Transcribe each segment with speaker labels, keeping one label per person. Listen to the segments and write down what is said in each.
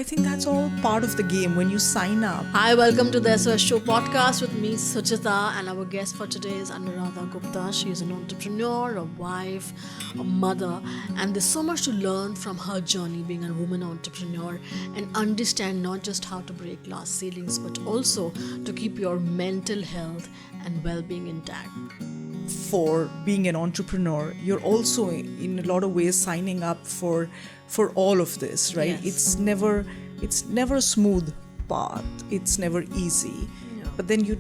Speaker 1: think that's all part of the game when you sign up.
Speaker 2: Hi, welcome to the SOS Show podcast with me, Suchita, and our guest for today is Anuradha Gupta. She is an entrepreneur, a wife, a mother, and there's so much to learn from her journey being a woman entrepreneur and understand not just how to break glass ceilings, but also to keep your mental health and well-being intact.
Speaker 1: For being an entrepreneur, you're also in a lot of ways signing up for all of this, right?
Speaker 2: Yes.
Speaker 1: It's never a smooth path. It's never easy.
Speaker 2: Yeah.
Speaker 1: But then you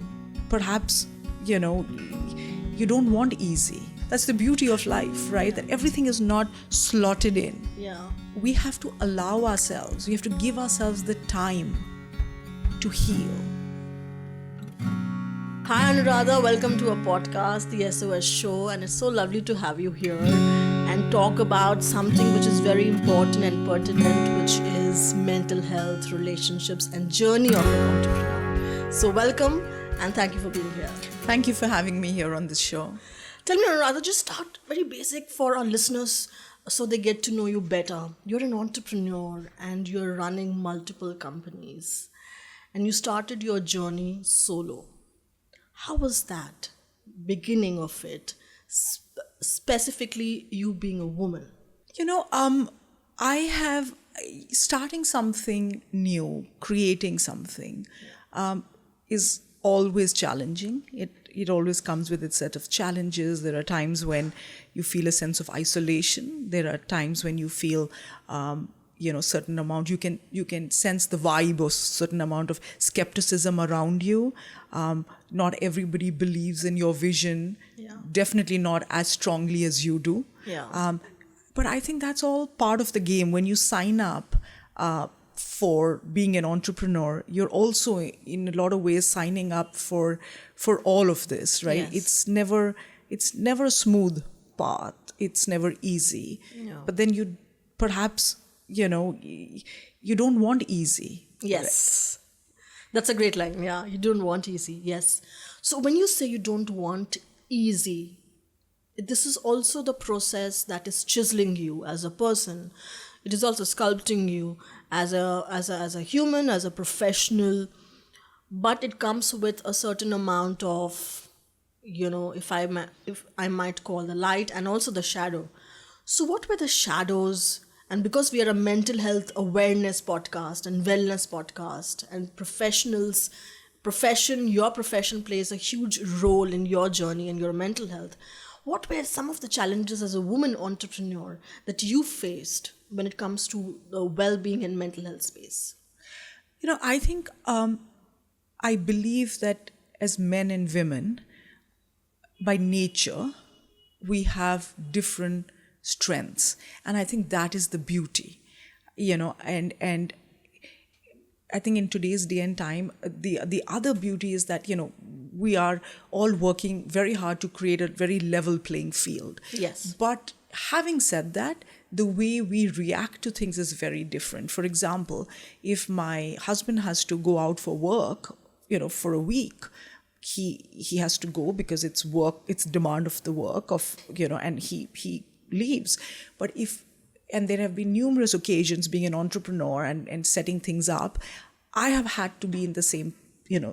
Speaker 1: don't want easy. That's the beauty of life, right? That everything is not slotted in.
Speaker 2: Yeah.
Speaker 1: We have to allow ourselves, we have to give ourselves the time to heal.
Speaker 2: Hi Anuradha, welcome to our podcast, the SOS Show, and it's so lovely to have you here and talk about something which is very important and pertinent, which is mental health, relationships, and journey of an entrepreneur. So welcome and thank you for being here.
Speaker 1: Thank you for having me here on this show.
Speaker 2: Tell me Anuradha, just start very basic for our listeners so they get to know you better. You're an entrepreneur and you're running multiple companies and you started your journey solo. How was that beginning of it, specifically you being a woman?
Speaker 1: I have starting something new, creating something, is always challenging. It always comes with its set of challenges. There are times when you feel a sense of isolation. There are times when you feel certain amount, you can sense the vibe or certain amount of skepticism around you. Not everybody believes in your vision, definitely not as strongly as you do. But I think that's all part of the game. When you sign up for being an entrepreneur, you're also in a lot of ways signing up for all of this, right?
Speaker 2: Yes.
Speaker 1: It's never a smooth path. It's never easy. But then you perhaps you don't want easy.
Speaker 2: Yes. That's a great line. Yeah, you don't want easy. Yes. So when you say you don't want easy, this is also the process that is chiseling you as a person. It is also sculpting you as a human, as a professional. But it comes with a certain amount of, if I might call the light and also the shadow. So what were the shadows? And because we are a mental health awareness podcast and wellness podcast and your profession plays a huge role in your journey and your mental health. What were some of the challenges as a woman entrepreneur that you faced when it comes to the well-being and mental health space?
Speaker 1: I think I believe that as men and women, by nature, we have different strengths, and I think that is the beauty, and I think in today's day and time, the other beauty is that we are all working very hard to create a very level playing field.
Speaker 2: Yes.
Speaker 1: But having said that, the way we react to things is very different. For example, if my husband has to go out for work, for a week, he has to go because it's work, it's demand of the work and he leaves. But and there have been numerous occasions being an entrepreneur and setting things up, I have had to be in the same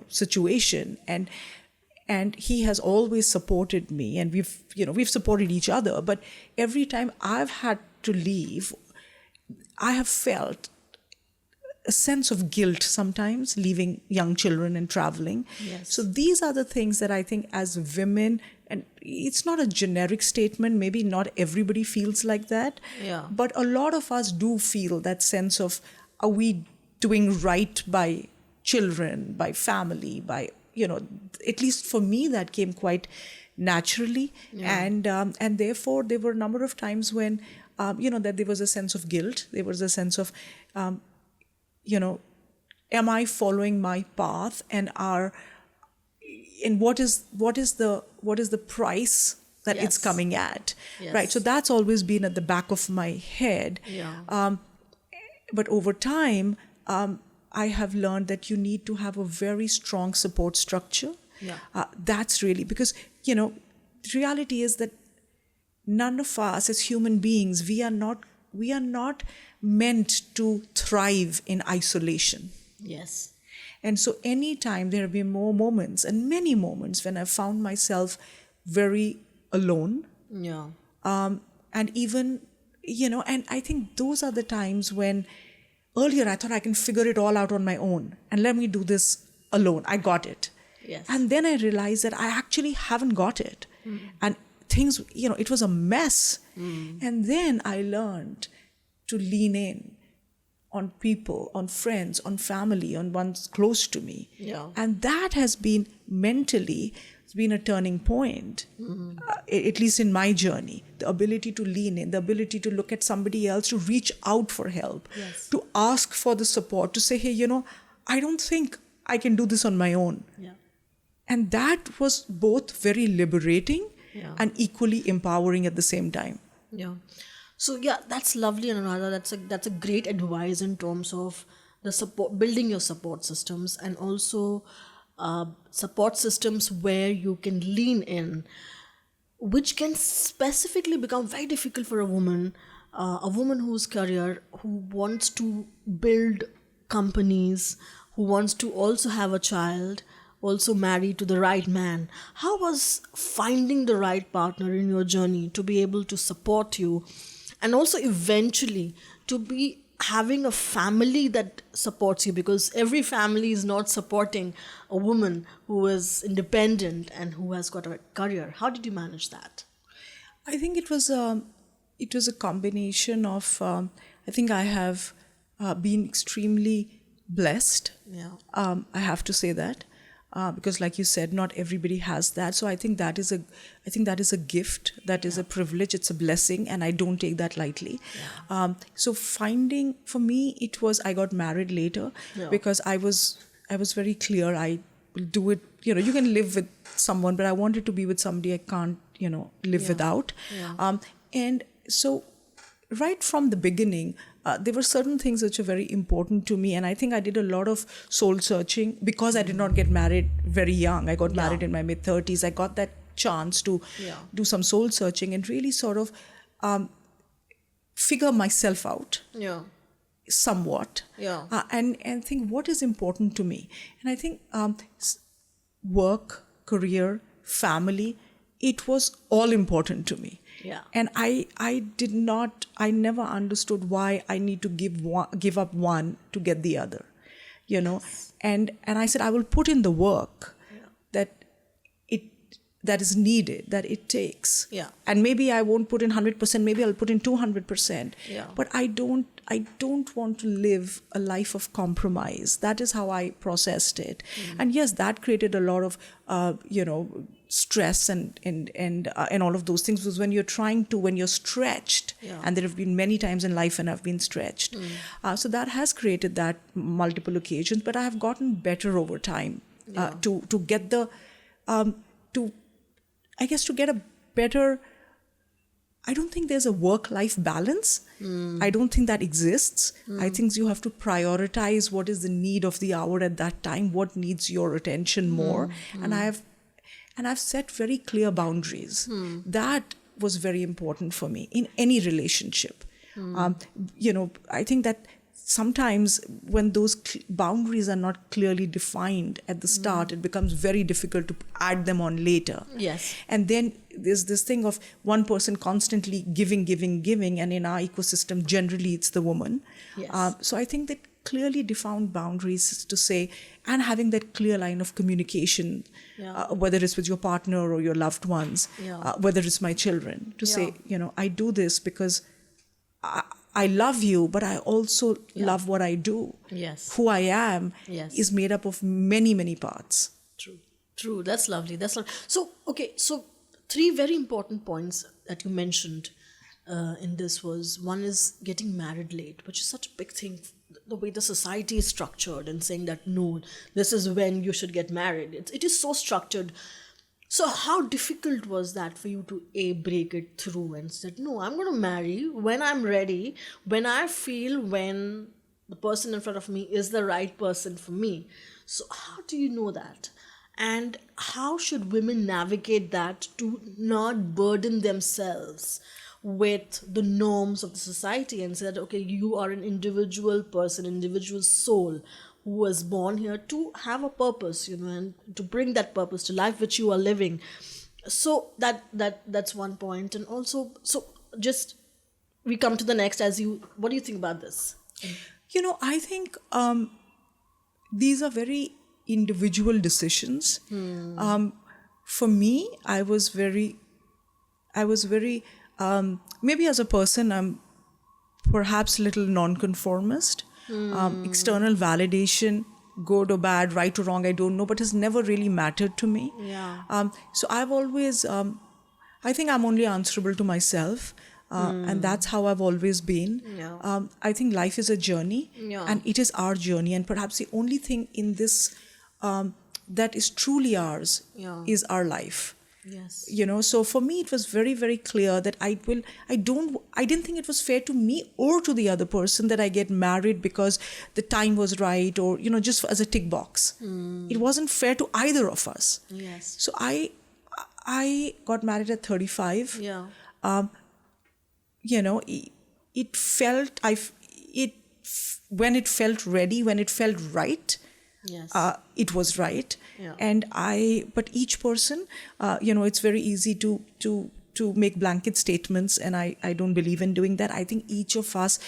Speaker 1: situation, and he has always supported me, and we've supported each other. But every time I've had to leave, I have felt a sense of guilt sometimes, leaving young children and traveling.
Speaker 2: Yes.
Speaker 1: So these are the things that I think as women, and it's not a generic statement, maybe not everybody feels like that, but a lot of us do feel that sense of, are we doing right by children, by family, by, at least for me that came quite naturally. And therefore there were a number of times when, that there was a sense of guilt, there was a sense of, am I following my path, and what is the price that it's coming at, right? So that's always been at the back of my head. But over time, I have learned that you need to have a very strong support structure. That's really because the reality is that none of us as human beings, we are not we are not meant to thrive in isolation.
Speaker 2: Yes.
Speaker 1: And so anytime there have been more moments, and many moments, when I found myself very alone,
Speaker 2: Yeah.
Speaker 1: and even, and I think those are the times when earlier I thought I can figure it all out on my own and let me do this alone. I got it.
Speaker 2: Yes.
Speaker 1: And then I realized that I actually haven't got it. And things, it was a mess. And then I learned to lean in on people, on friends, on family, on ones close to me.
Speaker 2: Yeah.
Speaker 1: And that has been mentally, it's been a turning point, at least in my journey. The ability to lean in, the ability to look at somebody else, to reach out for help,
Speaker 2: Yes.
Speaker 1: to ask for the support, to say, hey, I don't think I can do this on my own.
Speaker 2: Yeah.
Speaker 1: And that was both very liberating
Speaker 2: Yeah.
Speaker 1: and equally empowering at the same time.
Speaker 2: Yeah. So yeah, that's lovely, Anuradha. That's a great advice in terms of the support, building your support systems, and also support systems where you can lean in, which can specifically become very difficult for a woman whose career, who wants to build companies, who wants to also have a child, also marry to the right man. How was finding the right partner in your journey to be able to support you, and also eventually to be having a family that supports you, because every family is not supporting a woman who is independent and who has got a career? How did you manage that?
Speaker 1: I think it was a combination of, I think I have been extremely blessed.
Speaker 2: Yeah.
Speaker 1: I have to say that. Because like you said, not everybody has that. So I think that is a gift, that is a privilege, it's a blessing, and I don't take that lightly. So finding, for me, it was, I got married later because I was very clear I will do it. You can live with someone, but I wanted to be with somebody I can't, live without. And so right from the beginning, there were certain things which are very important to me. And I think I did a lot of soul searching because I did not get married very young. I got married in my mid-30s. I got that chance to do some soul searching and really sort of figure myself out somewhat. And think what is important to me. And I think work, career, family, it was all important to me. And I never understood why I need to give up one to get the other, and I said, I will put in the work that is needed, that it takes. And maybe I won't put in 100%, maybe I'll put in 200%. But I don't want to live a life of compromise. That is how I processed it. And yes, that created a lot of, stress and all of those things, because when you're stretched, and there have been many times in life when I've been stretched. So that has created that multiple occasions, but I have gotten better over time to get the, to get a better, I don't think there's a work-life balance. I don't think that exists. I think you have to prioritize what is the need of the hour at that time, what needs your attention more. And I've set very clear boundaries. That was very important for me in any relationship. I think that sometimes when those boundaries are not clearly defined at the start, it becomes very difficult to add them on later. And then there's this thing of one person constantly giving, and in our ecosystem, generally it's the woman. So I think that clearly defined boundaries to say, and having that clear line of communication, whether it's with your partner or your loved ones, whether it's my children, to say, I do this because I love you, but I also love what I do. Who I am is made up of many, many parts.
Speaker 2: True. That's lovely. So, okay, so 3 very important points that you mentioned in this was, one is getting married late, which is such a big thing, the way the society is structured, and saying that, no, this is when you should get married. It is so structured. So how difficult was that for you to break it through and said, no, I'm going to marry when I'm ready, when I feel when the person in front of me is the right person for me? So how do you know that? And how should women navigate that to not burden themselves with the norms of the society and say that, okay, you are an individual person, individual soul who was born here to have a purpose, and to bring that purpose to life which you are living. So that's one point. And also, so just we come to the next. What do you think about this?
Speaker 1: I think these are very individual decisions. For me, I was very, maybe as a person, I'm perhaps a little nonconformist. External validation, good or bad, right or wrong, I don't know, but has never really mattered to me.
Speaker 2: Yeah.
Speaker 1: So I've always, I think I'm only answerable to myself. And that's how I've always been.
Speaker 2: Yeah.
Speaker 1: I think life is a journey,
Speaker 2: Yeah.
Speaker 1: and it is our journey. And perhaps the only thing in this that is truly ours is our life.
Speaker 2: Yes.
Speaker 1: So for me, it was very, very clear that I didn't think it was fair to me or to the other person that I get married because the time was right, or, just as a tick box. It wasn't fair to either of us.
Speaker 2: Yes.
Speaker 1: So I got married at 35.
Speaker 2: Yeah.
Speaker 1: It felt, when it felt ready, when it felt right,
Speaker 2: Yes.
Speaker 1: it was right.
Speaker 2: Yeah.
Speaker 1: But each person, it's very easy to make blanket statements, and I don't believe in doing that. I think each of us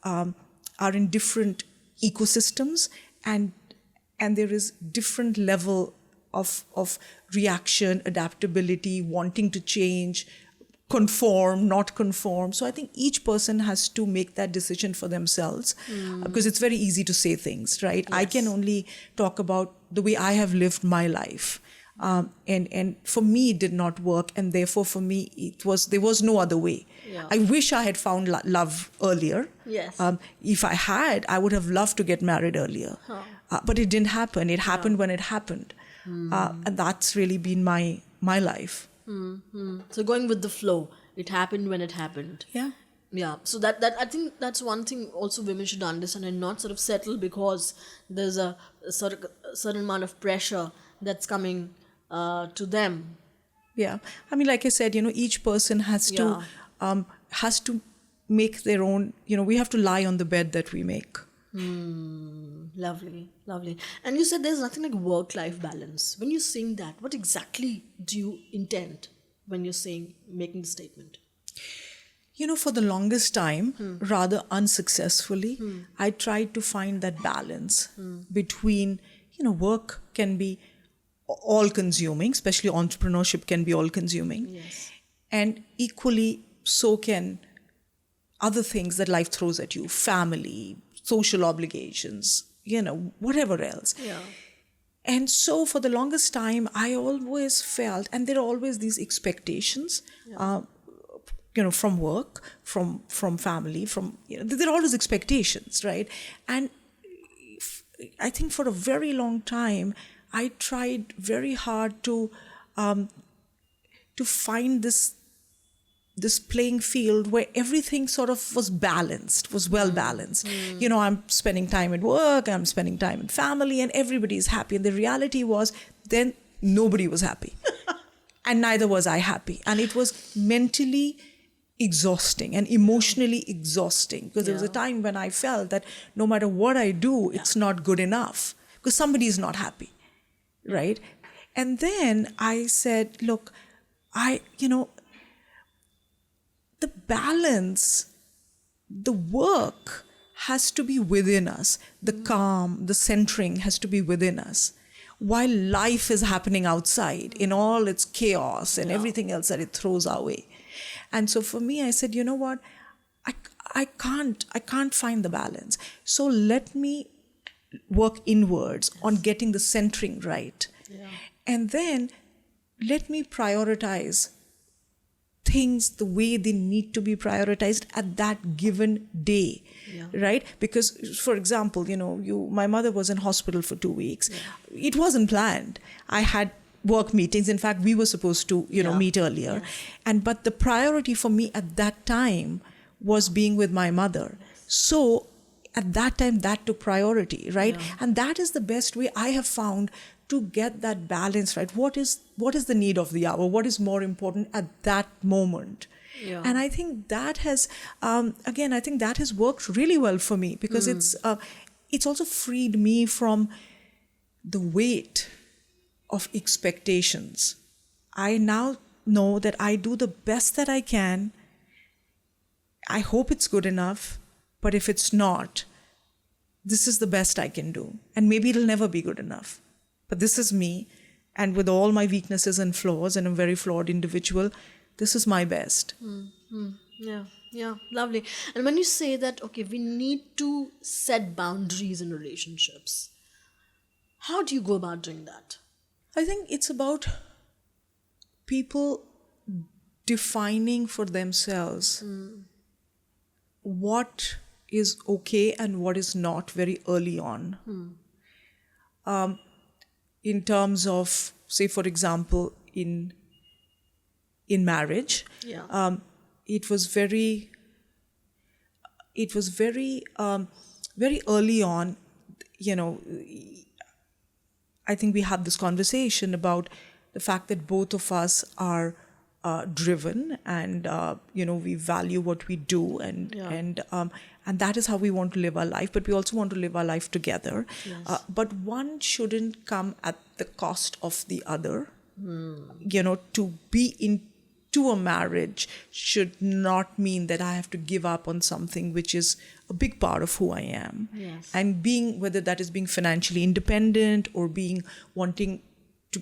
Speaker 1: are in different ecosystems, and there is different level of reaction, adaptability, wanting to change, conform, not conform. So I think each person has to make that decision for themselves, because it's very easy to say things, right?
Speaker 2: Yes.
Speaker 1: I can only talk about the way I have lived my life. And for me, it did not work. And therefore, for me, there was no other way.
Speaker 2: Yeah.
Speaker 1: I wish I had found love earlier.
Speaker 2: Yes.
Speaker 1: If I had, I would have loved to get married earlier. But it didn't happen. It happened when it happened. And that's really been my life.
Speaker 2: So going with the flow, it happened when it happened.
Speaker 1: Yeah.
Speaker 2: Yeah. So that I think that's one thing also women should understand, and not sort of settle because there's a certain amount of pressure that's coming to them.
Speaker 1: Yeah. I mean, like I said, each person has to make their own, we have to lie on the bed that we make.
Speaker 2: Lovely, lovely. And you said there's nothing like work-life balance. When you're saying that, what exactly do you intend when you're making the statement?
Speaker 1: For the longest time, rather unsuccessfully, I tried to find that balance between, work can be all-consuming, especially entrepreneurship can be all-consuming.
Speaker 2: Yes.
Speaker 1: And equally, so can other things that life throws at you, family, social obligations, whatever else.
Speaker 2: Yeah.
Speaker 1: And so for the longest time, I always felt, and there are always these expectations, from work, from family, there are always expectations, right? And I think for a very long time, I tried very hard to find this playing field where everything sort of was balanced, was well balanced. I'm spending time at work, I'm spending time in family, and everybody's happy. And the reality was then nobody was happy. And neither was I happy. And it was mentally exhausting and emotionally exhausting, because there was a time when I felt that no matter what I do, it's not good enough because somebody is not happy, right? And then I said, look, the balance, the work has to be within us. The calm, the centering has to be within us, while life is happening outside in all its chaos and everything else that it throws our way. And so for me, I said, you know what? I can't find the balance. So let me work inwards on getting the centering right. Yeah. And then let me prioritize things the way they need to be prioritized at that given day, right? Because, for example, my mother was in hospital for 2 weeks. Yeah. It wasn't planned. I had work meetings. In fact, we were supposed to, meet earlier. Yes. But the priority for me at that time was being with my mother. So at that time, that took priority, right? Yeah. And that is the best way I have found to get that balance right. What is the need of the hour? What is more important at that moment?
Speaker 2: Yeah.
Speaker 1: And I think that has, again, I think that has worked really well for me, because it's also freed me from the weight of expectations. I now know that I do the best that I can. I hope it's good enough, but if it's not, this is the best I can do. And maybe it'll never be good enough. But this is me. And with all my weaknesses and flaws, and I'm a very flawed individual, this is my best.
Speaker 2: Yeah, yeah, lovely. And when you say that, okay, we need to set boundaries in relationships, how do you go about doing that?
Speaker 1: I think it's about people defining for themselves what is okay and what is not very early on. In terms of, say, for example, in marriage, it was very very early on. I think we had this conversation about the fact that both of us are driven, and we value what we do, and that is how we want to live our life. But we also want to live our life together.
Speaker 2: Yes.
Speaker 1: But one shouldn't come at the cost of the other. To be into a marriage should not mean that I have to give up on something which is a big part of who I am.
Speaker 2: Yes.
Speaker 1: And whether that is being financially independent or wanting to,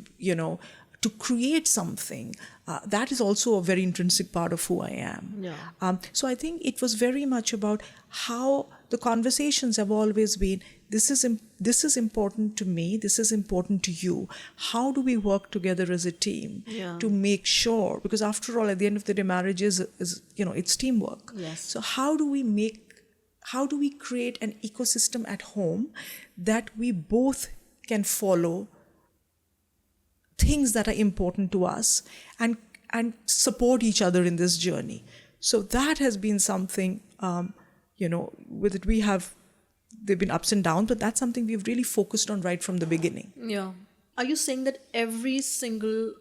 Speaker 1: to create something, that is also a very intrinsic part of who I am.
Speaker 2: Yeah.
Speaker 1: So I think it was very much about how the conversations have always been, this is important to me, this is important to you. How do we work together as a team to make sure, because after all, at the end of the day, marriage is it's teamwork.
Speaker 2: Yes.
Speaker 1: So how do we create an ecosystem at home that we both can follow things that are important to us and support each other in this journey? So that has been something, with it there've been ups and downs, but that's something we've really focused on right from the beginning.
Speaker 2: Yeah. Are you saying that every single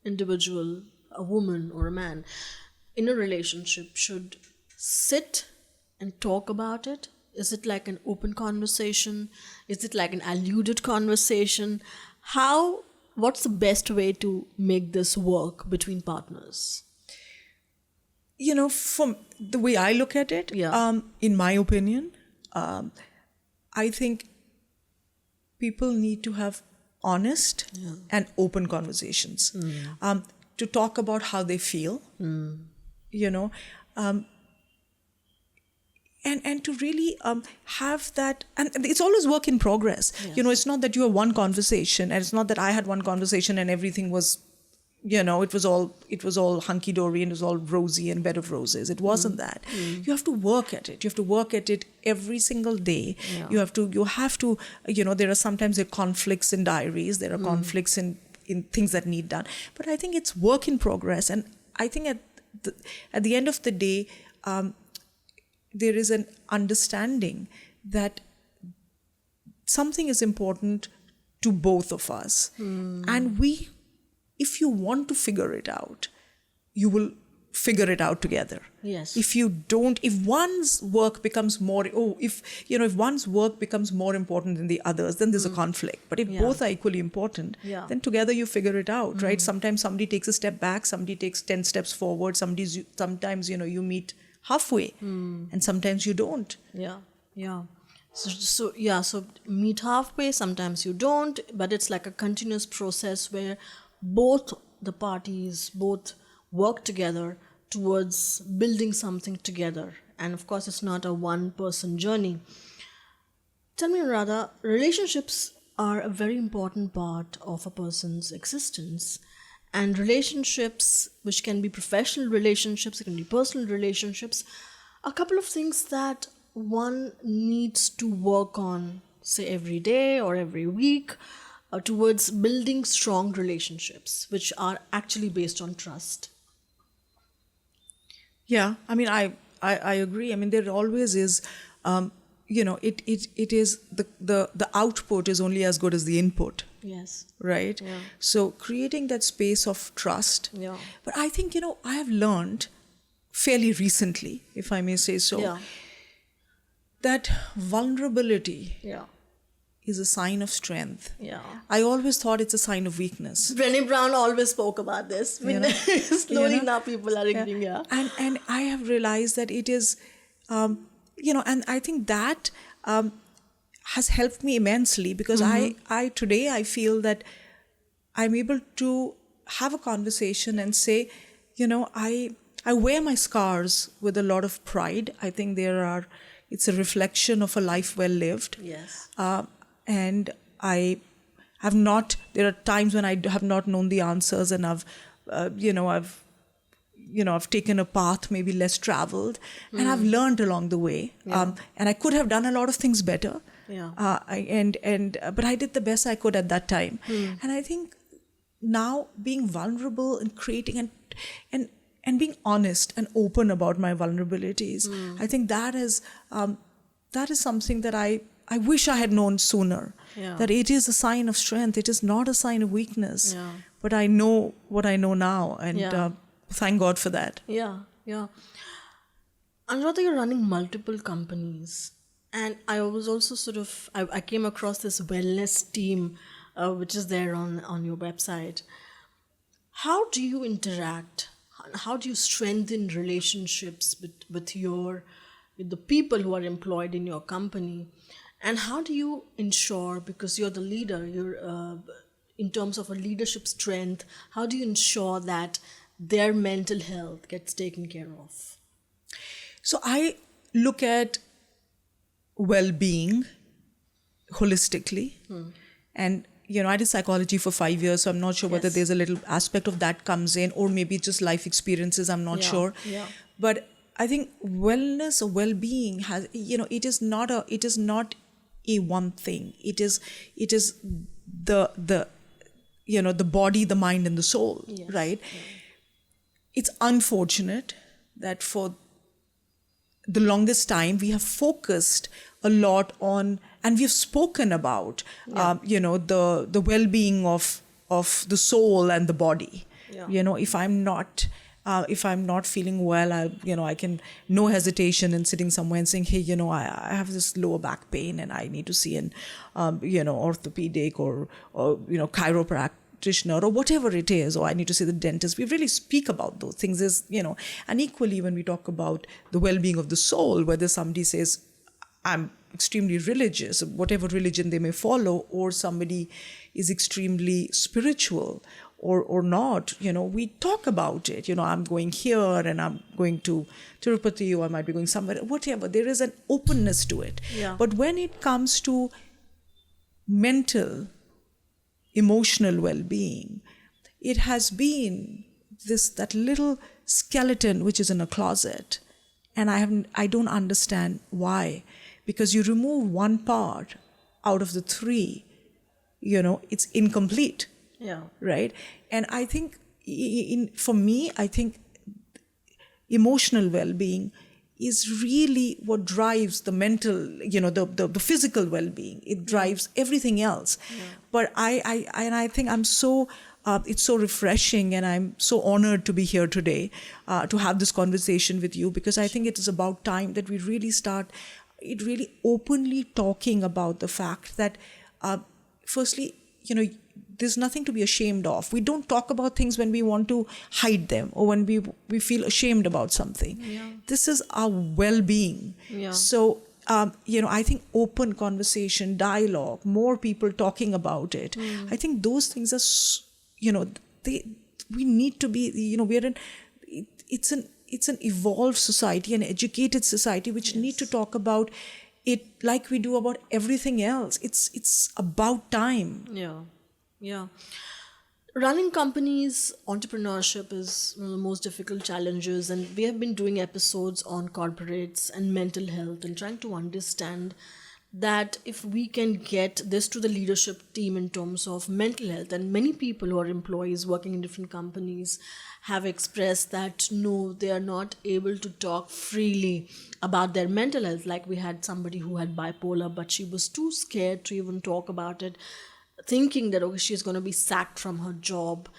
Speaker 2: individual, a woman or a man, in a relationship should sit and talk about it? Is it like an open conversation? Is it like an alluded conversation? What's the best way to make this work between partners?
Speaker 1: From the way I look at it, in my opinion, I think people need to have honest and open conversations to talk about how they feel, and to really have that. And it's always work in progress.
Speaker 2: Yes.
Speaker 1: It's not that you have one conversation, and it's not that I had one conversation and everything was, it was all hunky-dory and it was all rosy and bed of roses. It wasn't that. You have to work at it. You have to work at it every single day.
Speaker 2: Yeah.
Speaker 1: You have to, there are sometimes conflicts in diaries. There are conflicts in things that need done. But I think it's work in progress. And I think at the end of the day, there is an understanding that something is important to both of us. And if you want to figure it out, you will figure it out together.
Speaker 2: Yes.
Speaker 1: If you don't, if one's work becomes more, if one's work becomes more important than the others, then there's a conflict. But if both are equally important, then together you figure it out, right? Sometimes somebody takes a step back, somebody takes 10 steps forward, sometimes, you meet halfway, and sometimes you don't.
Speaker 2: Yeah. So meet halfway, sometimes you don't, but it's like a continuous process where both the parties work together towards building something together. And of course, it's not a one-person journey. Tell me, Anuradha, relationships are a very important part of a person's existence. And relationships, which can be professional relationships, it can be personal relationships, a couple of things that one needs to work on, say, every day or every week, towards building strong relationships, which are actually based on trust.
Speaker 1: Yeah, I mean, I agree. I mean, there always is, it is the output is only as good as the input.
Speaker 2: Yes.
Speaker 1: Right? So creating that space of trust.
Speaker 2: Yeah.
Speaker 1: But I think, I have learned fairly recently, if I may say so,
Speaker 2: Yeah.
Speaker 1: that vulnerability
Speaker 2: Yeah.
Speaker 1: is a sign of strength.
Speaker 2: Yeah.
Speaker 1: I always thought it's a sign of weakness.
Speaker 2: Brené Brown always spoke about this.
Speaker 1: You know?
Speaker 2: Slowly
Speaker 1: You know?
Speaker 2: now people are agreeing, yeah.
Speaker 1: And I have realized that it is, and I think that has helped me immensely, because I today I feel that I'm able to have a conversation and say, I wear my scars with a lot of pride. I think it's a reflection of a life well lived.
Speaker 2: Yes.
Speaker 1: And I have not, there are times when I have not known the answers, and I've taken a path maybe less traveled, and I've learned along the way.
Speaker 2: Yeah.
Speaker 1: And I could have done a lot of things better.
Speaker 2: Yeah.
Speaker 1: But I did the best I could at that time. And I think now being vulnerable and creating and being honest and open about my vulnerabilities, I think that is something that I wish I had known sooner.
Speaker 2: Yeah.
Speaker 1: That it is a sign of strength. It is not a sign of weakness.
Speaker 2: Yeah.
Speaker 1: But I know what I know now, and
Speaker 2: Yeah.
Speaker 1: thank God for that.
Speaker 2: Yeah, yeah. Anuradha, you're running multiple companies. And I was also I came across this wellness team, which is there on your website. How do you interact? How do you strengthen relationships with the people who are employed in your company? And how do you ensure, because you're the leader, in terms of a leadership strength, how do you ensure that their mental health gets taken care of?
Speaker 1: So I look at well-being holistically. And, I did psychology for 5 years, so I'm not sure whether
Speaker 2: Yes.
Speaker 1: there's a little aspect of that comes in, or maybe just life experiences, I'm not
Speaker 2: Yeah,
Speaker 1: sure.
Speaker 2: yeah.
Speaker 1: But I think wellness or well-being has, it is not a one thing. It is the body, the mind, and the soul,
Speaker 2: Yes.
Speaker 1: right? It's unfortunate that for the longest time we have focused a lot on, and we've spoken about, the well-being of the soul and the body.
Speaker 2: Yeah.
Speaker 1: If I'm not feeling well, I can, no hesitation in sitting somewhere and saying, hey, I have this lower back pain and I need to see an, orthopedic or chiropractor or whatever it is, or I need to see the dentist. We really speak about those things and equally when we talk about the well-being of the soul, whether somebody says, I'm extremely religious, whatever religion they may follow, or somebody is extremely spiritual or not, we talk about it. I'm going here and I'm going to Tirupati, or I might be going somewhere, whatever. There is an openness to it.
Speaker 2: Yeah.
Speaker 1: But when it comes to mental, emotional well-being, it has been that little skeleton which is in a closet, and I don't understand why. Because you remove one part out of the three, it's incomplete.
Speaker 2: Yeah.
Speaker 1: Right? And I think, for me, I think emotional well-being is really what drives the mental, the physical well-being. It drives everything else. Yeah. But I think I'm so, it's so refreshing, and I'm so honored to be here today to have this conversation with you, because I think it is about time that we really start really openly talking about the fact that, firstly, there's nothing to be ashamed of. We don't talk about things when we want to hide them or when we feel ashamed about something.
Speaker 2: Yeah.
Speaker 1: This is our well-being.
Speaker 2: Yeah.
Speaker 1: So, I think open conversation, dialogue, more people talking about it. I think those things are, we need to be, it's an evolved society, an educated society, which need to talk about it like we do about everything else. It's about time.
Speaker 2: Yeah. Yeah. Running companies, entrepreneurship is one of the most difficult challenges, and we have been doing episodes on corporates and mental health and trying to understand that if we can get this to the leadership team in terms of mental health, and many people who are employees working in different companies have expressed that no, they are not able to talk freely about their mental health. Like we had somebody who had bipolar, but she was too scared to even talk about it, thinking that, okay, she's going to be sacked from her job.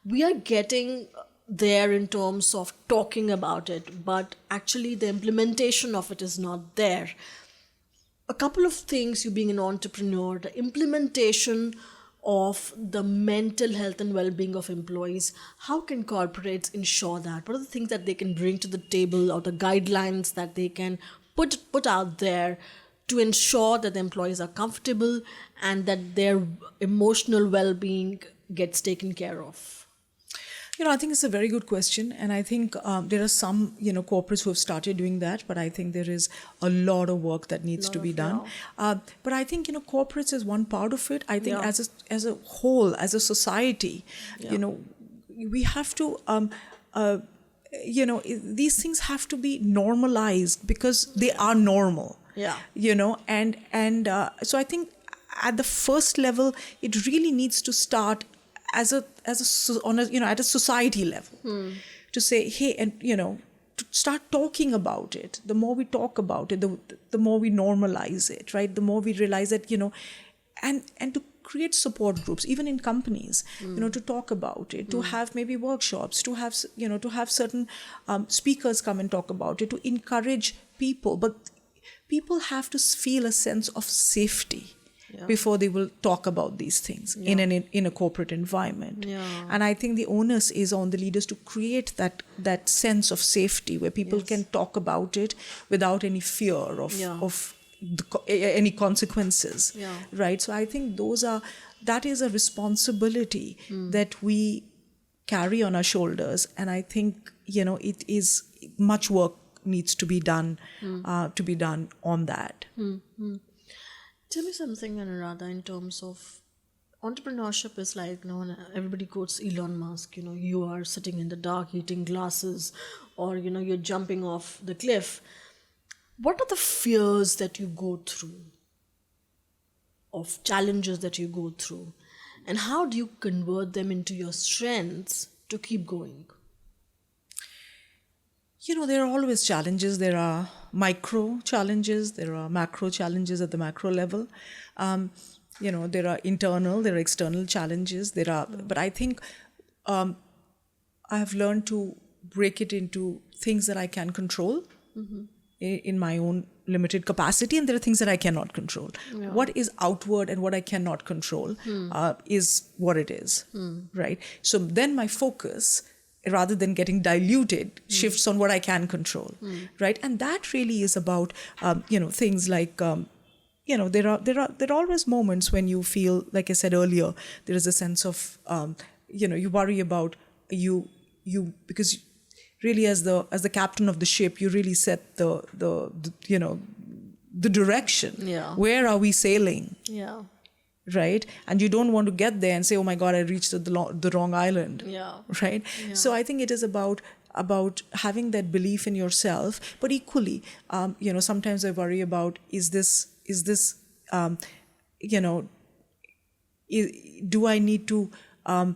Speaker 2: We are getting there in terms of talking about it, but actually the implementation of it is not there. A couple of things, you being an entrepreneur, the implementation of the mental health and well-being of employees, how can corporates ensure that? What are the things that they can bring to the table, or the guidelines that they can put out there to ensure that the employees are comfortable and that their emotional well-being gets taken care of?
Speaker 1: I think it's a very good question. And I think there are some, corporates who have started doing that, but I think there is a lot of work that needs to be done. But I think, corporates is one part of it. I think as a whole, as a society, we have to, these things have to be normalized because they are normal.
Speaker 2: Yeah.
Speaker 1: And so I think at the first level, it really needs to start at a society level, to say, hey, and to start talking about it. The more we talk about it, the more we normalize it, right? The more we realize that, and to create support groups, even in companies, to talk about it, to have maybe workshops, to have certain speakers come and talk about it, to encourage people. But people have to feel a sense of safety before they will talk about these things in a corporate environment. And I think the onus is on the leaders to create that sense of safety where people can talk about it without any fear of any consequences, right? So I think that is a responsibility that we carry on our shoulders, and I think it is much work needs to be done on that.
Speaker 2: Tell me something, Anuradha, in terms of entrepreneurship is like, everybody quotes Elon Musk, you are sitting in the dark eating glasses, or, you're jumping off the cliff. What are the fears that you go through, of challenges that you go through, and how do you convert them into your strengths to keep going?
Speaker 1: There are always challenges. There are micro challenges. There are macro challenges at the macro level. There are internal, there are external challenges. But I think I have learned to break it into things that I can control in my own limited capacity, and there are things that I cannot control. What is outward and what I cannot control is what it is, right? So then my focus, rather than getting diluted, shifts on what I can control, right? And that really is about, things like, there are always moments when you feel, like I said earlier, there is a sense of, you worry about you because really as the captain of the ship, you really set the direction. Where are we sailing? Right? And you don't want to get there and say, oh my God, I reached the wrong island. Right? So I think it is about having that belief in yourself, but equally, sometimes I worry about, do I need to, am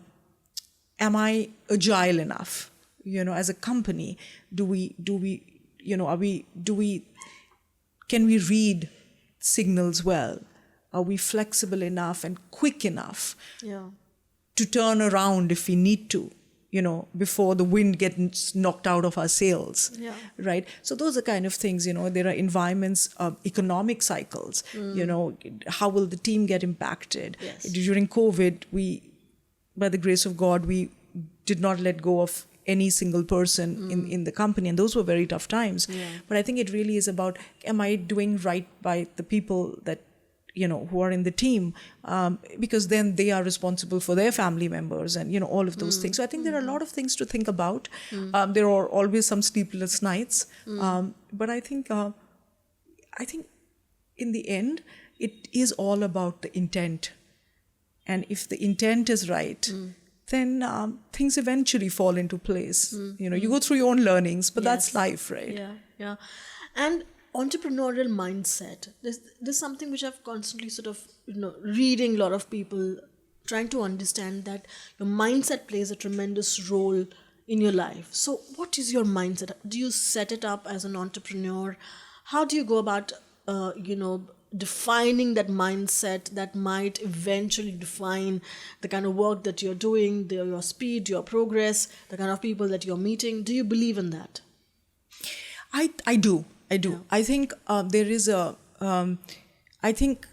Speaker 1: I agile enough? As a company, can we read signals well? Are we flexible enough and quick enough to turn around if we need to, before the wind gets knocked out of our sails, right? So those are kind of things, there are environments, economic cycles, how will the team get impacted? During COVID, by the grace of God, we did not let go of any single person in the company, and those were very tough times. But I think it really is about, am I doing right by the people that who are in the team, because then they are responsible for their family members and, all of those things. So I think there are a lot of things to think about. There are always some sleepless nights. But I think in the end, it is all about the intent. And if the intent is right, then things eventually fall into place. You go through your own learnings, but that's life, right?
Speaker 2: Yeah. And entrepreneurial mindset. There's something which I've constantly sort of, reading a lot of people, trying to understand that your mindset plays a tremendous role in your life. So what is your mindset? Do you set it up as an entrepreneur? How do you go about, defining that mindset that might eventually define the kind of work that you're doing, your speed, your progress, the kind of people that you're meeting? Do you believe in that?
Speaker 1: I do.
Speaker 2: Yeah.
Speaker 1: I think there is I think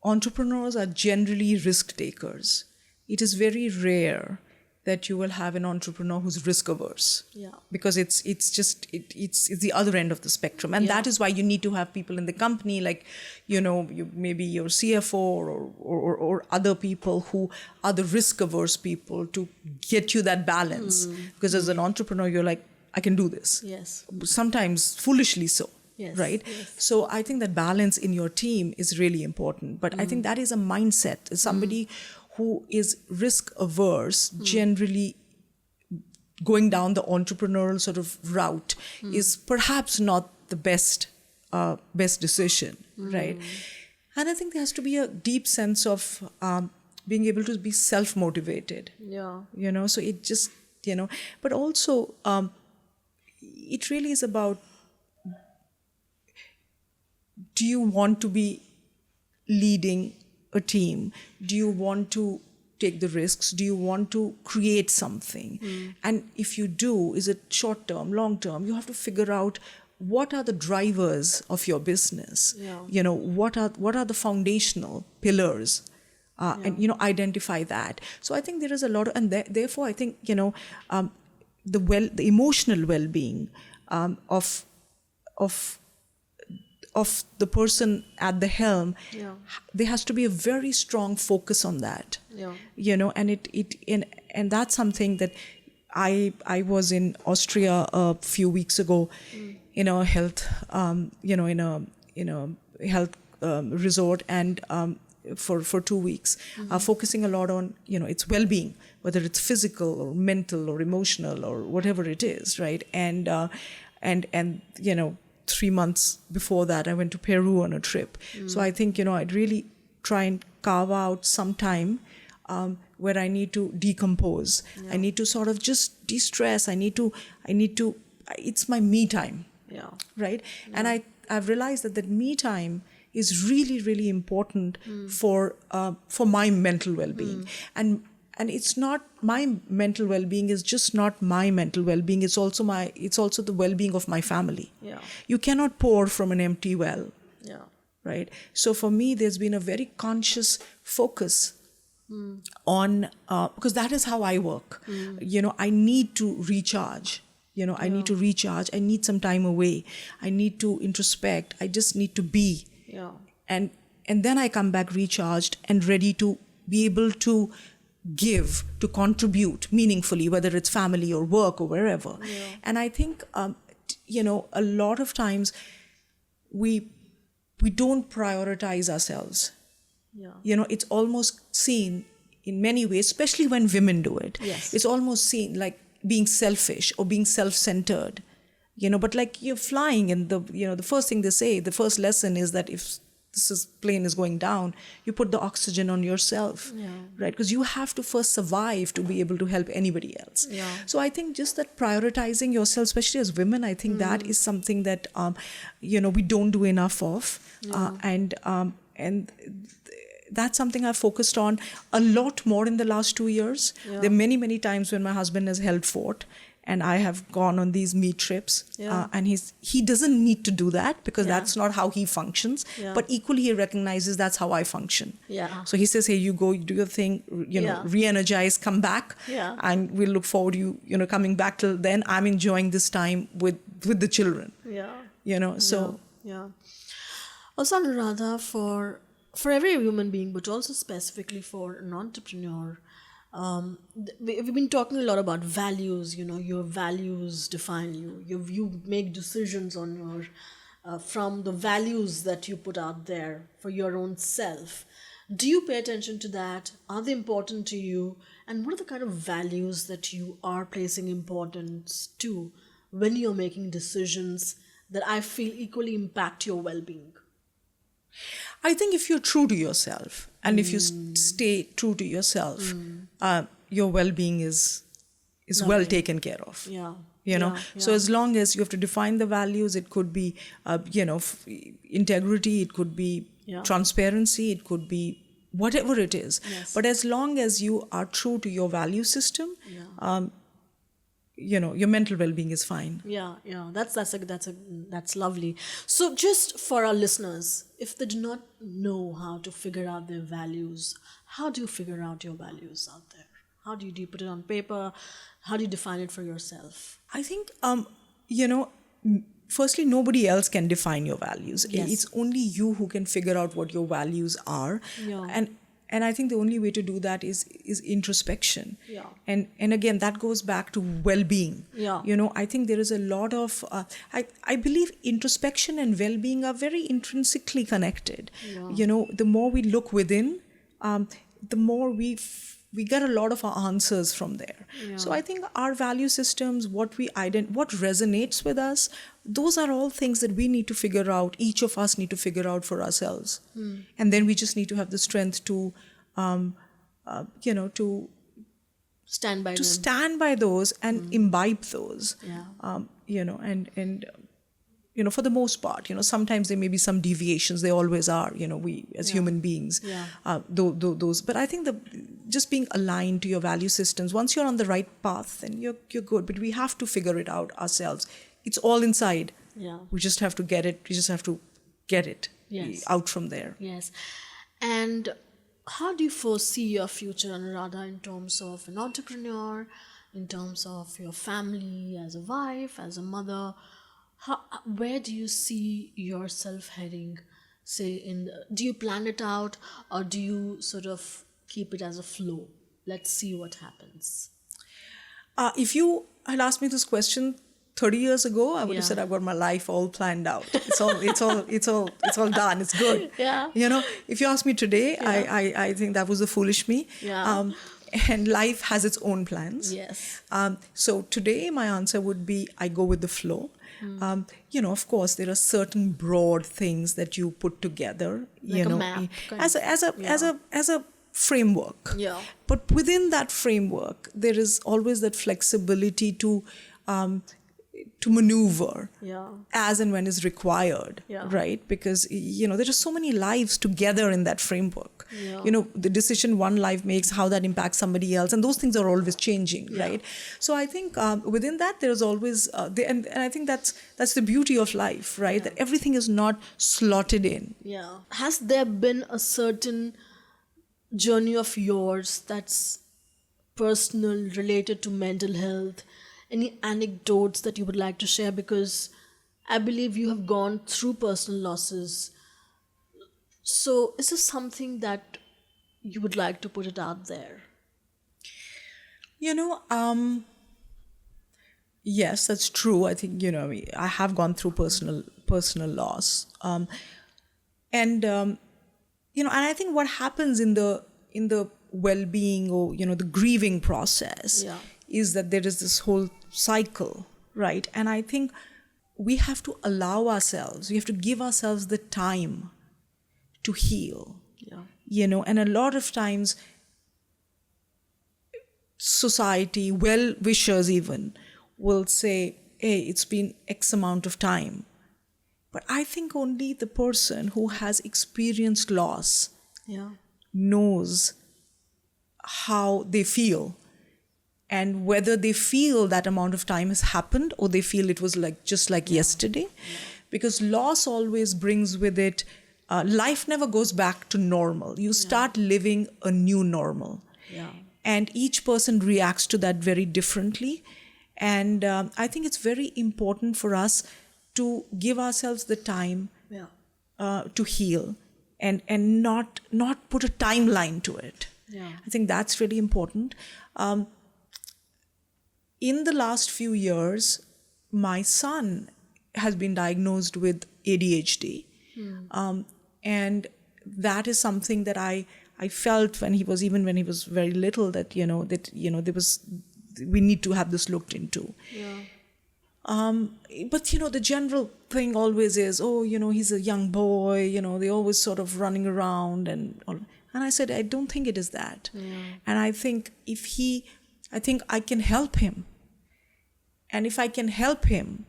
Speaker 1: entrepreneurs are generally risk takers. It is very rare that you will have an entrepreneur who's risk averse.
Speaker 2: Yeah.
Speaker 1: Because it's the other end of the spectrum, and that is why you need to have people in the company, like maybe your CFO or other people who are the risk averse people to get you that balance. Because as an entrepreneur, you're like, I can do this.
Speaker 2: Yes.
Speaker 1: Sometimes foolishly so.
Speaker 2: Yes.
Speaker 1: Right?
Speaker 2: Yes.
Speaker 1: So I think that balance in your team is really important. But I think that is a mindset. Somebody who is risk averse, generally going down the entrepreneurial sort of route is perhaps not the best decision, right? And I think there has to be a deep sense of being able to be self-motivated.
Speaker 2: Yeah.
Speaker 1: So it just, but also it really is about, do you want to be leading a team? Do you want to take the risks? Do you want to create something? And if you do, is it short term, long term? You have to figure out what are the drivers of your business.
Speaker 2: Yeah.
Speaker 1: What are the foundational pillars, and identify that. So I think there is a lot of, and therefore I think the emotional well-being of the person at the helm, there has to be a very strong focus on that. And that's something that I was in Austria a few weeks ago in a health in a health resort, and for 2 weeks, focusing a lot on its well-being, whether it's physical or mental or emotional or whatever it is, right? And 3 months before that, I went to Peru on a trip. So I think, I'd really try and carve out some time where I need to decompose. I need to sort of just de-stress. I need to, it's my me time. Right? And I've realized that me time is really, really important for my mental well-being. And it's not, my mental well-being is just not my mental well-being. It's also the well-being of my family. You cannot pour from an empty well. Right? So for me, there's been a very conscious focus on, because that is how I work. I need to recharge. I need to recharge. I need some time away. I need to introspect. I just need to be. And then I come back recharged and ready to be able to give, to contribute meaningfully, whether it's family or work or wherever. And I think, a lot of times we don't prioritize ourselves. It's almost seen in many ways, especially when women do it. It's almost seen like being selfish or being self-centered. But like you're flying, and the first thing they say, the first lesson is that if plane is going down, you put the oxygen on yourself, right? Because you have to first survive to be able to help anybody else. So I think just that prioritizing yourself, especially as women, I think that is something that we don't do enough of, and that's something I've focused on a lot more in the last 2 years. There are many times when my husband has held fort, and I have gone on these me trips, and he doesn't need to do that because that's not how he functions. But equally, he recognizes that's how I function. So he says, "Hey, you go, you do your thing, re-energize, come back, and we'll look forward to you, coming back. Till then, I'm enjoying this time with the children." So.
Speaker 2: Also, Anuradha, for every human being, but also specifically for an entrepreneur, we've been talking a lot about values. Your values define you. You make decisions on your from the values that you put out there for your own self. Do you pay attention to that? Are they important to you? And what are the kind of values that you are placing importance to when you're making decisions that I feel equally impact your well-being?
Speaker 1: I think if you're true to yourself, and if you stay true to yourself, your well-being is well taken care of. So as long as you have to define the values, it could be integrity, it could be transparency, it could be whatever it is.
Speaker 2: Yes.
Speaker 1: But as long as you are true to your value system, your mental well-being is fine.
Speaker 2: That's lovely. So just for our listeners, if they do not know how to figure out their values, how do you figure out your values out there? How do you put it on paper? How do you define it for yourself?
Speaker 1: I think, firstly, nobody else can define your values.
Speaker 2: Yes.
Speaker 1: It's only you who can figure out what your values are.
Speaker 2: Yeah.
Speaker 1: And I think the only way to do that is introspection.
Speaker 2: Yeah.
Speaker 1: And again, that goes back to well-being.
Speaker 2: Yeah.
Speaker 1: I think there is a lot of, I believe introspection and well-being are very intrinsically connected.
Speaker 2: Yeah.
Speaker 1: The more we look within, the more we get a lot of our answers from there.
Speaker 2: Yeah.
Speaker 1: So I think our value systems, what resonates with us, those are all things that we need to figure out. Each of us need to figure out for ourselves. And then we just need to have the strength to, to
Speaker 2: stand by them.
Speaker 1: stand by those and imbibe those.
Speaker 2: Yeah.
Speaker 1: And for the most part, sometimes there may be some deviations. There always are, we as human beings, those. But I think just being aligned to your value systems, once you're on the right path, then you're good. But we have to figure it out ourselves. It's all inside.
Speaker 2: Yeah.
Speaker 1: We just have to get it. We just have to get it out from there.
Speaker 2: Yes. And how do you foresee your future, Anuradha, in terms of an entrepreneur, in terms of your family, as a wife, as a mother? Where do you see yourself heading? Do you plan it out, or do you sort of keep it as a flow? Let's see what happens.
Speaker 1: If you had asked me this question 30 years ago, I would have said I've got my life all planned out. It's all done. It's good.
Speaker 2: Yeah.
Speaker 1: If you ask me today, I think that was the foolish me.
Speaker 2: Yeah.
Speaker 1: And life has its own plans.
Speaker 2: Yes.
Speaker 1: So today my answer would be I go with the flow. Of course, there are certain broad things that you put together,
Speaker 2: like a map,
Speaker 1: as a framework.
Speaker 2: Yeah.
Speaker 1: But within that framework, there is always that flexibility to maneuver as and when is required, right? Because, there are so many lives together in that framework.
Speaker 2: Yeah.
Speaker 1: The decision one life makes, how that impacts somebody else, and those things are always changing, right? So I think within that, there is always, and I think that's the beauty of life, right? That everything is not slotted in.
Speaker 2: Yeah. Has there been a certain journey of yours that's personal, related to mental health? Any anecdotes that you would like to share? Because I believe you have gone through personal losses. So is this something that you would like to put it out there?
Speaker 1: Yes, that's true. I think, I have gone through personal loss. And I think what happens in the well-being or, the grieving process is that there is this whole cycle, right? And I think we have to allow ourselves, we have to give ourselves the time to heal. And a lot of times society, well-wishers even, will say, hey, it's been X amount of time. But I think only the person who has experienced loss knows how they feel. And whether they feel that amount of time has happened or they feel it was just like yesterday. Because loss always brings with it, life never goes back to normal. You start living a new normal. And each person reacts to that very differently. And I think it's very important for us to give ourselves the time to heal and not put a timeline to it. I think that's really important. In the last few years, my son has been diagnosed with ADHD. And that is something that I felt when he was very little, that, we need to have this looked into. But, the general thing always is, he's a young boy, they're always sort of running around and all. And I said, I don't think it is that. And I think I think I can help him. And if I can help him,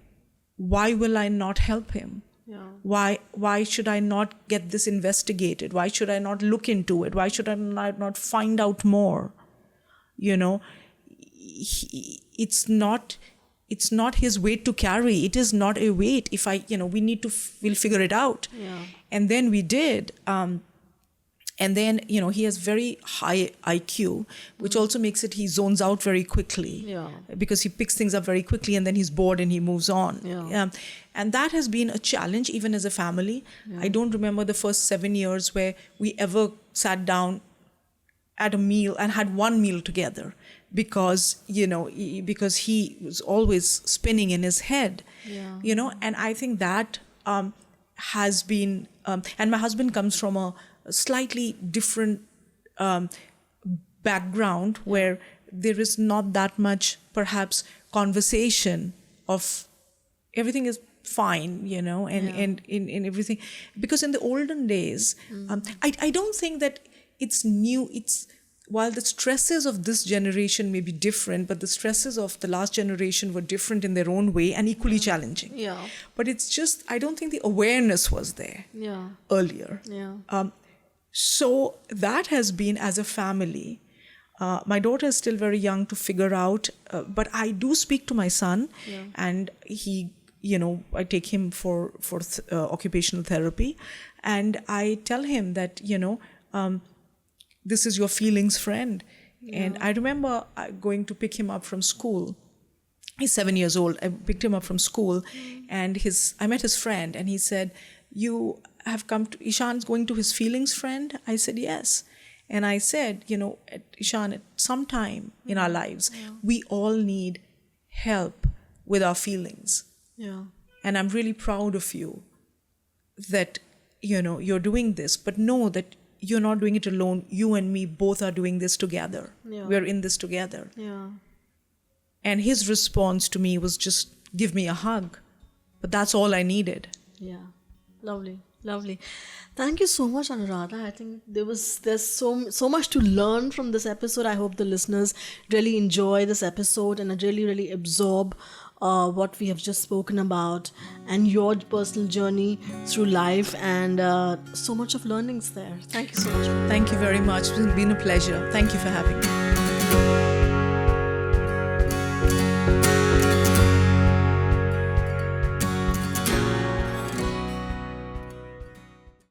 Speaker 1: why will I not help him?
Speaker 2: Yeah.
Speaker 1: Why should I not get this investigated? Why should I not look into it? Why should I not find out more? You know, it's not his weight to carry. It is not a weight. If we'll figure it out.
Speaker 2: Yeah.
Speaker 1: And then we did. And then, he has very high IQ, which also makes it he zones out very quickly.
Speaker 2: Yeah.
Speaker 1: Because he picks things up very quickly and then he's bored and he moves on.
Speaker 2: Yeah.
Speaker 1: And that has been a challenge even as a family.
Speaker 2: Yeah.
Speaker 1: I don't remember the first 7 years where we ever sat down at a meal and had one meal together because he was always spinning in his head.
Speaker 2: Yeah.
Speaker 1: And I think that has been, and my husband comes from a slightly different background where there is not that much perhaps conversation of everything is fine, and in everything, because in the olden days, I don't think that it's new. It's while the stresses of this generation may be different, but the stresses of the last generation were different in their own way and equally challenging.
Speaker 2: Yeah.
Speaker 1: But it's just, I don't think the awareness was there earlier.
Speaker 2: Yeah.
Speaker 1: So that has been, as a family, my daughter is still very young to figure out, but I do speak to my son, and he, I take him for occupational therapy, and I tell him that, this is your feelings friend. And I remember going to pick him up from school. He's 7 years old. I picked him up from school, and I met his friend, and he said, "You have come to Ishan's going to his feelings friend?" I said, "Yes." And I said, Ishan, at some time in our lives, we all need help with our feelings.
Speaker 2: Yeah.
Speaker 1: And I'm really proud of you that, you're doing this, but know that you're not doing it alone. You and me both are doing this together.
Speaker 2: Yeah.
Speaker 1: We're in this together.
Speaker 2: Yeah.
Speaker 1: And his response to me was just give me a hug. But that's all I needed.
Speaker 2: Yeah. Lovely. Lovely. Thank you so much, Anuradha. I think there's so much to learn from this episode. I hope the listeners really enjoy this episode and really, really absorb what we have just spoken about and your personal journey through life, and so much of learnings there. Thank you so much.
Speaker 1: Thank you very much. It's been a pleasure. Thank you for having me.